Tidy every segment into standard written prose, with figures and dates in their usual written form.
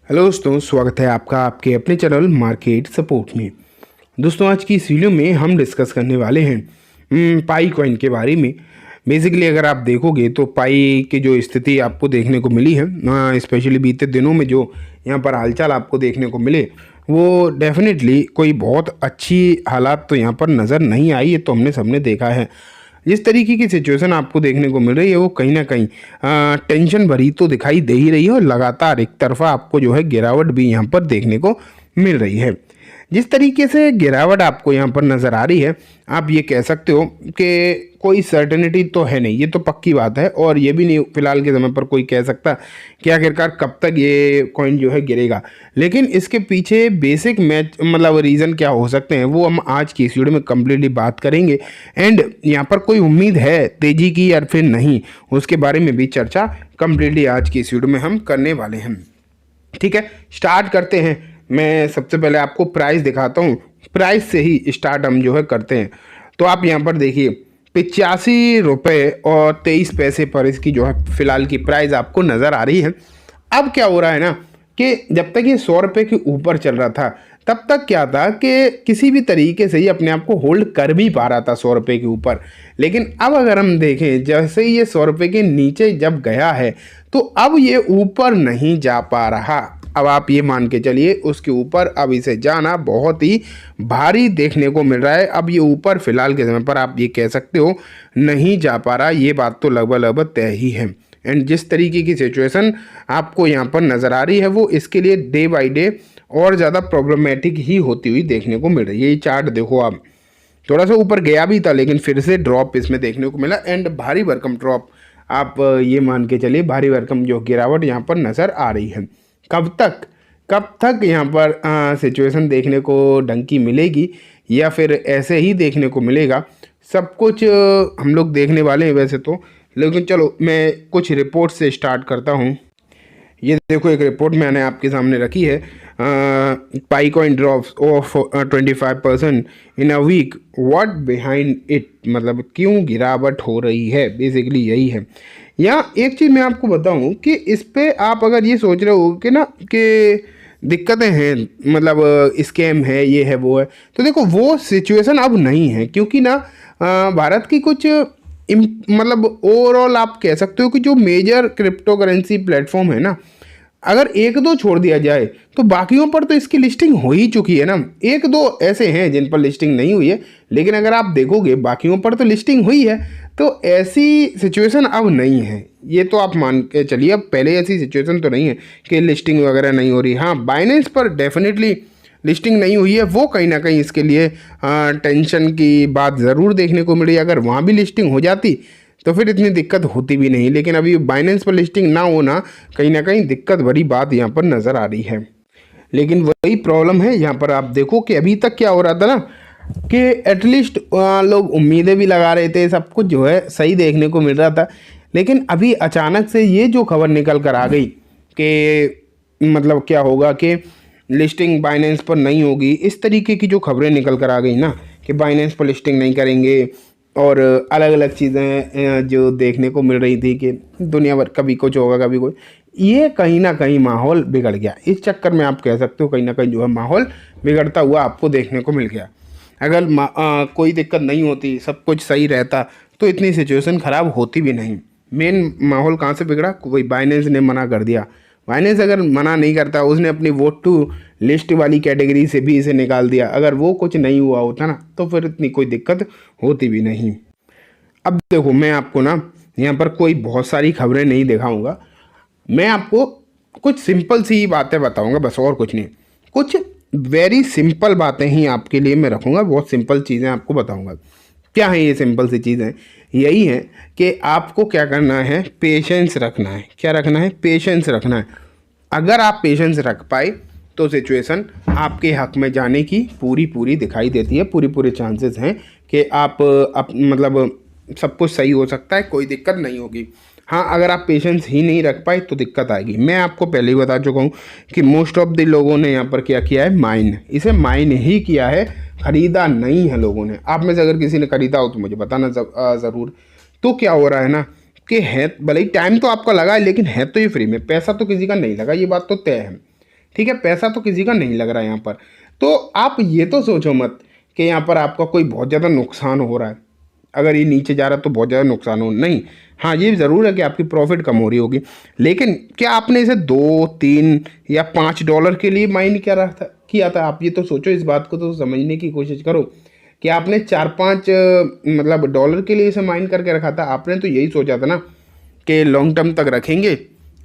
Hello दोस्तों, स्वागत है आपका आपके अपने चैनल मार्केट सपोर्ट में। दोस्तों, आज की इस वीडियो में हम डिस्कस करने वाले हैं पाई कॉइन के बारे में। बेसिकली अगर आप देखोगे तो पाई की जो स्थिति आपको देखने को मिली है, स्पेशली बीते दिनों में जो यहाँ पर हालचाल आपको देखने को मिले, वो डेफिनेटली कोई बहुत अच्छी हालात तो यहाँ पर नज़र नहीं आई है। तो हमने सबने देखा है जिस तरीके की सिचुएशन आपको देखने को मिल रही है वो कहीं ना कहीं टेंशन भरी तो दिखाई दे ही रही है, और लगातार एक तरफा आपको जो है गिरावट भी यहाँ पर देखने को मिल रही है। जिस तरीके से गिरावट आपको यहाँ पर नज़र आ रही है, आप ये कह सकते हो कि कोई सर्टेनिटी तो है नहीं, ये तो पक्की बात है। और ये भी नहीं फिलहाल के समय पर कोई कह सकता कि आखिरकार कब तक ये कॉइन जो है गिरेगा। लेकिन इसके पीछे बेसिक मैच मतलब रीज़न क्या हो सकते हैं वो हम आज की इस वीडियो में कम्प्लीटली बात करेंगे। एंड यहाँ पर कोई उम्मीद है तेज़ी की या फिर नहीं, उसके बारे में भी चर्चा कम्प्लीटली आज की इस वीडियो में हम करने वाले हैं। ठीक है, स्टार्ट करते हैं। मैं सबसे पहले आपको प्राइस दिखाता हूँ, प्राइस से ही स्टार्ट हम जो है करते हैं। तो आप यहाँ पर देखिए 85 रुपये और 23 पैसे पर इसकी जो है फिलहाल की प्राइस आपको नज़र आ रही है। अब क्या हो रहा है ना कि जब तक ये 100 रुपये के ऊपर चल रहा था तब तक क्या था कि किसी भी तरीके से ही अपने आप को होल्ड कर भी पा रहा था 100 रुपये के ऊपर। लेकिन अब अगर हम देखें, जैसे ही ये 100 रुपये के नीचे जब गया है तो अब ये ऊपर नहीं जा पा रहा। अब आप ये मान के चलिए उसके ऊपर अब इसे जाना बहुत ही भारी देखने को मिल रहा है। अब ये ऊपर फिलहाल के समय पर आप ये कह सकते हो नहीं जा पा रहा, ये बात तो लगभग तय ही है। एंड जिस तरीके की सिचुएशन आपको यहाँ पर नज़र आ रही है वो इसके लिए डे बाय डे और ज़्यादा प्रॉब्लमेटिक ही होती हुई देखने को मिल रही है। ये चार्ट देखो, आप थोड़ा सा ऊपर गया भी था लेकिन फिर से ड्रॉप इसमें देखने को मिला। एंड भारी भरकम ड्रॉप, आप ये मान के चलिए भारी भरकम जो गिरावट यहाँ पर नज़र आ रही है। कब तक यहाँ पर सिचुएशन देखने को ढंग की मिलेगी या फिर ऐसे ही देखने को मिलेगा, सब कुछ हम लोग देखने वाले हैं वैसे तो। लेकिन चलो मैं कुछ रिपोर्ट से स्टार्ट करता हूँ। ये देखो, एक रिपोर्ट मैंने आपके सामने रखी है। Pi coin drops of 25% in a week, what behind it, मतलब क्यों गिरावट हो रही है, बेसिकली यही है। या एक चीज़ मैं आपको बताऊं कि इस पे आप अगर ये सोच रहे हो कि ना कि दिक्कतें हैं, मतलब स्कैम है, ये है वो है, तो देखो वो सिचुएशन अब नहीं है। क्योंकि ना भारत की कुछ मतलब ओवरऑल आप कह सकते हो कि जो मेजर क्रिप्टो करेंसी प्लेटफॉर्म है ना, अगर एक दो छोड़ दिया जाए तो बाकियों पर तो इसकी लिस्टिंग हो ही चुकी है ना। एक दो ऐसे हैं जिन पर लिस्टिंग नहीं हुई है, लेकिन अगर आप देखोगे बाकियों पर तो लिस्टिंग हुई है। तो ऐसी सिचुएशन अब नहीं है, ये तो आप मान के चलिए। अब पहले ऐसी सिचुएशन तो नहीं है कि लिस्टिंग वगैरह नहीं हो रही। हाँ, बाइनेंस पर डेफिनेटली लिस्टिंग नहीं हुई है, वो कहीं ना कहीं इसके लिए टेंशन की बात ज़रूर देखने को मिली। अगर वहाँ भी लिस्टिंग हो जाती तो फिर इतनी दिक्कत होती भी नहीं। लेकिन अभी बाइनेंस पर लिस्टिंग ना होना कहीं ना कहीं दिक्कत भरी बात यहाँ पर नज़र आ रही है। लेकिन वही प्रॉब्लम है यहाँ पर। आप देखो कि अभी तक क्या हो रहा था ना कि एटलीस्ट लोग उम्मीदें भी लगा रहे थे, सब कुछ जो है सही देखने को मिल रहा था। लेकिन अभी अचानक से ये जो खबर निकल कर आ गई कि मतलब क्या होगा कि लिस्टिंग बाइनेंस पर नहीं होगी, इस तरीके की जो खबरें निकल कर आ गई ना कि बाइनेंस पर लिस्टिंग नहीं करेंगे, और अलग अलग चीज़ें जो देखने को मिल रही थी कि दुनिया भर कभी कुछ होगा कभी कुछ, ये कहीं ना कहीं माहौल बिगड़ गया। इस चक्कर में आप कह सकते हो कहीं ना कहीं जो है माहौल बिगड़ता हुआ आपको देखने को मिल गया। अगर कोई दिक्कत नहीं होती, सब कुछ सही रहता, तो इतनी सिचुएशन ख़राब होती भी नहीं। मेन माहौल कहाँ से बिगड़ा, कोई बाइनेंस ने मना कर दिया। बाइनेंस अगर मना नहीं करता, उसने अपनी वोट टू लिस्ट वाली कैटेगरी से भी इसे निकाल दिया। अगर वो कुछ नहीं हुआ होता ना तो फिर इतनी कोई दिक्कत होती भी नहीं। अब देखो, मैं आपको ना यहाँ पर कोई बहुत सारी खबरें नहीं दिखाऊंगा, मैं आपको कुछ सिंपल सी बातें बताऊंगा बस, और कुछ नहीं। कुछ वेरी सिंपल बातें ही आपके लिए मैं रखूँगा, बहुत सिंपल चीज़ें आपको बताऊँगा। क्या है ये सिंपल सी चीज़ें? यही है कि आपको क्या करना है, पेशेंस रखना है। क्या रखना है? पेशेंस रखना है। अगर आप पेशेंस रख पाए तो सिचुएशन आपके हक में जाने की पूरी दिखाई देती है। पूरे चांसेस हैं कि आप मतलब सब कुछ सही हो सकता है, कोई दिक्कत नहीं होगी। हाँ, अगर आप पेशेंस ही नहीं रख पाए तो दिक्कत आएगी। मैं आपको पहले ही बता चुका हूँ कि मोस्ट ऑफ द लोगों ने यहाँ पर क्या किया है, माइन, इसे माइन ही किया है, ख़रीदा नहीं है लोगों ने। आप में से अगर किसी ने ख़रीदा हो तो मुझे बताना ज़रूर। तो क्या हो रहा है ना कि है, भले ही टाइम तो आपका लगा है लेकिन है तो ये फ्री में, पैसा तो किसी का नहीं लगा, ये बात तो तय है। ठीक है, पैसा तो किसी का नहीं लग रहा है यहाँ पर। तो आप ये तो सोचो मत कि यहाँ पर आपका कोई बहुत ज़्यादा नुकसान हो रहा है, अगर ये नीचे जा रहा है तो बहुत ज़्यादा नुकसान हो नहीं। हाँ, ये ज़रूर है कि आपकी प्रॉफिट कम हो रही होगी, लेकिन क्या आपने इसे 2, 3 या 5 डॉलर के लिए माइन किया था? आप ये तो सोचो, इस बात को तो समझने की कोशिश करो कि आपने 4, 5 मतलब डॉलर के लिए इसे माइन करके रखा था। आपने तो यही सोचा था ना कि लॉन्ग टर्म तक रखेंगे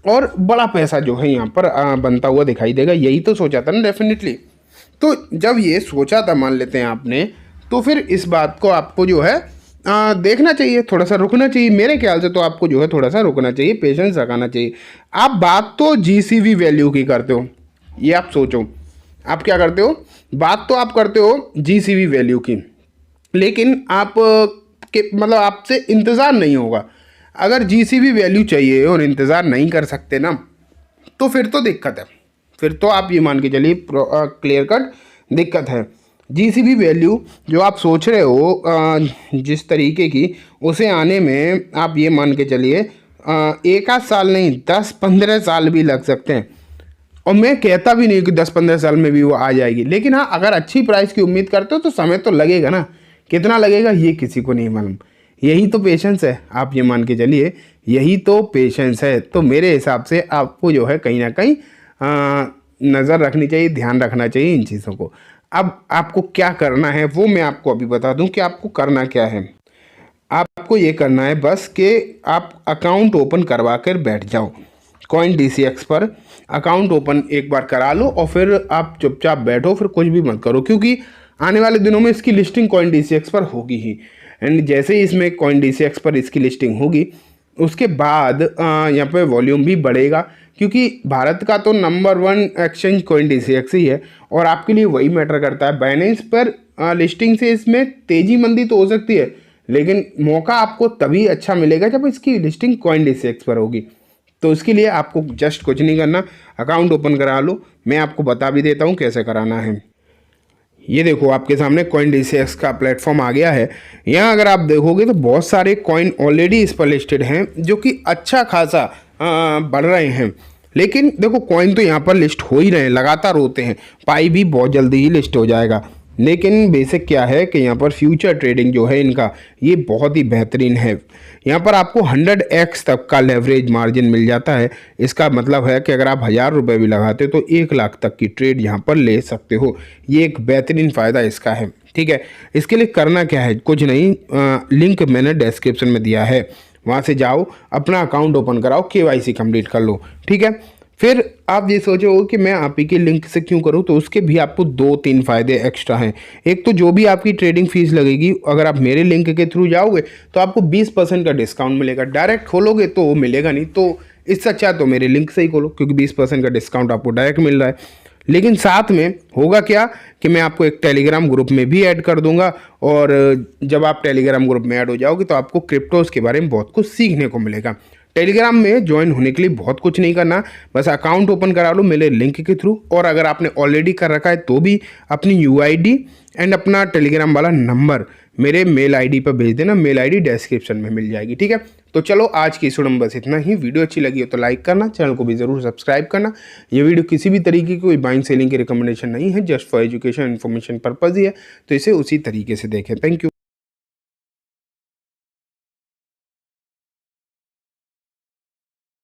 और बड़ा पैसा जो है यहाँ पर बनता हुआ दिखाई देगा, यही तो सोचा था ना डेफिनेटली। तो जब ये सोचा था, मान लेते हैं आपने, तो फिर इस बात को आपको जो है देखना चाहिए, थोड़ा सा रुकना चाहिए। मेरे ख्याल से तो आपको जो है थोड़ा सा रुकना चाहिए, पेशेंस रखाना चाहिए। आप बात तो जीसीवी वैल्यू की करते हो, ये आप सोचो, आप क्या करते हो, बात तो आप करते हो जीसीवी वैल्यू की, लेकिन आप के मतलब आपसे इंतज़ार नहीं होगा। अगर जीसीवी वैल्यू चाहिए और इंतज़ार नहीं कर सकते ना, तो फिर तो दिक्कत है, फिर तो आप ये मान के चलिए क्लियर कट दिक्कत है। जीसीबी वैल्यू जो आप सोच रहे हो जिस तरीके की, उसे आने में आप ये मान के चलिए 1 आध साल नहीं, 10, 15 साल भी लग सकते हैं। और मैं कहता भी नहीं कि 10, 15 साल में भी वो आ जाएगी, लेकिन हाँ, अगर अच्छी प्राइस की उम्मीद करते हो तो समय तो लगेगा ना। कितना लगेगा ये किसी को नहीं मालूम। यही तो पेशेंस है, आप ये मान के चलिए, यही तो पेशेंस है। तो मेरे हिसाब से आपको जो है कहीं ना कहीं नज़र रखनी चाहिए, ध्यान रखना चाहिए इन चीज़ों को। अब आपको क्या करना है वो मैं आपको अभी बता दूं कि आपको करना क्या है। आपको ये करना है बस कि आप अकाउंट ओपन करवा कर बैठ जाओ, CoinDCX पर अकाउंट ओपन एक बार करा लो और फिर आप चुपचाप बैठो, फिर कुछ भी मत करो, क्योंकि आने वाले दिनों में इसकी लिस्टिंग CoinDCX पर होगी ही। एंड जैसे ही इसमें CoinDCX पर इसकी लिस्टिंग होगी, उसके बाद यहाँ पे वॉल्यूम भी बढ़ेगा, क्योंकि भारत का तो नंबर 1 एक्सचेंज CoinDCX ही है और आपके लिए वही मैटर करता है। बाइनेंस पर लिस्टिंग से इसमें तेज़ी मंदी तो हो सकती है, लेकिन मौका आपको तभी अच्छा मिलेगा जब इसकी लिस्टिंग CoinDCX पर होगी। तो उसके लिए आपको जस्ट कुछ नहीं करना, अकाउंट ओपन करा लो। मैं आपको बता भी देता हूँ कैसे कराना है। ये देखो, आपके सामने CoinDCX का प्लेटफॉर्म आ गया है। यहाँ अगर आप देखोगे तो बहुत सारे कॉइन ऑलरेडी इस पर लिस्टेड हैं, जो कि अच्छा खासा बढ़ रहे हैं। लेकिन देखो, कॉइन तो यहाँ पर लिस्ट हो ही रहे हैं, लगातार होते हैं। पाई भी बहुत जल्दी ही लिस्ट हो जाएगा। लेकिन बेसिक क्या है कि यहाँ पर फ्यूचर ट्रेडिंग जो है इनका, ये बहुत ही बेहतरीन है। यहाँ पर आपको 100x तक का लेवरेज मार्जिन मिल जाता है। इसका मतलब है कि अगर आप 1000 रुपये भी लगाते हो तो 1 लाख तक की ट्रेड यहाँ पर ले सकते हो। ये एक बेहतरीन फ़ायदा इसका है। ठीक है, इसके लिए करना क्या है, कुछ नहीं, लिंक मैंने डिस्क्रिप्शन में दिया है, वहाँ से जाओ, अपना अकाउंट ओपन कराओ, KYC कंप्लीट कर लो। ठीक है, फिर आप ये सोचो कि मैं आप ही के लिंक से क्यों करूं, तो उसके भी आपको 2, 3 फ़ायदे एक्स्ट्रा हैं। एक तो जो भी आपकी ट्रेडिंग फीस लगेगी, अगर आप मेरे लिंक के थ्रू जाओगे तो आपको 20% का डिस्काउंट मिलेगा। डायरेक्ट खोलोगे तो वो मिलेगा नहीं, तो इससे अच्छा तो मेरे लिंक से ही खोलो, क्योंकि 20% का डिस्काउंट आपको डायरेक्ट मिल रहा है। लेकिन साथ में होगा क्या कि मैं आपको एक टेलीग्राम ग्रुप में भी ऐड कर दूंगा, और जब आप टेलीग्राम ग्रुप में ऐड हो जाओगे तो आपको क्रिप्टोज़ के बारे में बहुत कुछ सीखने को मिलेगा। टेलीग्राम में ज्वाइन होने के लिए बहुत कुछ नहीं करना, बस अकाउंट ओपन करा लो मेरे लिंक के थ्रू, और अगर आपने ऑलरेडी कर रखा है तो भी अपनी UID एंड अपना टेलीग्राम वाला नंबर मेरे मेल ID पर भेज देना। मेल ID डिस्क्रिप्शन में मिल जाएगी। ठीक है, तो चलो आज की इस वीडियो में बस इतना ही। वीडियो अच्छी लगी हो तो लाइक करना, चैनल को भी ज़रूर सब्सक्राइब करना। ये वीडियो किसी भी तरीके की कोई बाइंग सेलिंग की रिकमेंडेशन नहीं है, just for education information purpose ही है, तो इसे उसी तरीके से देखें। Thank you.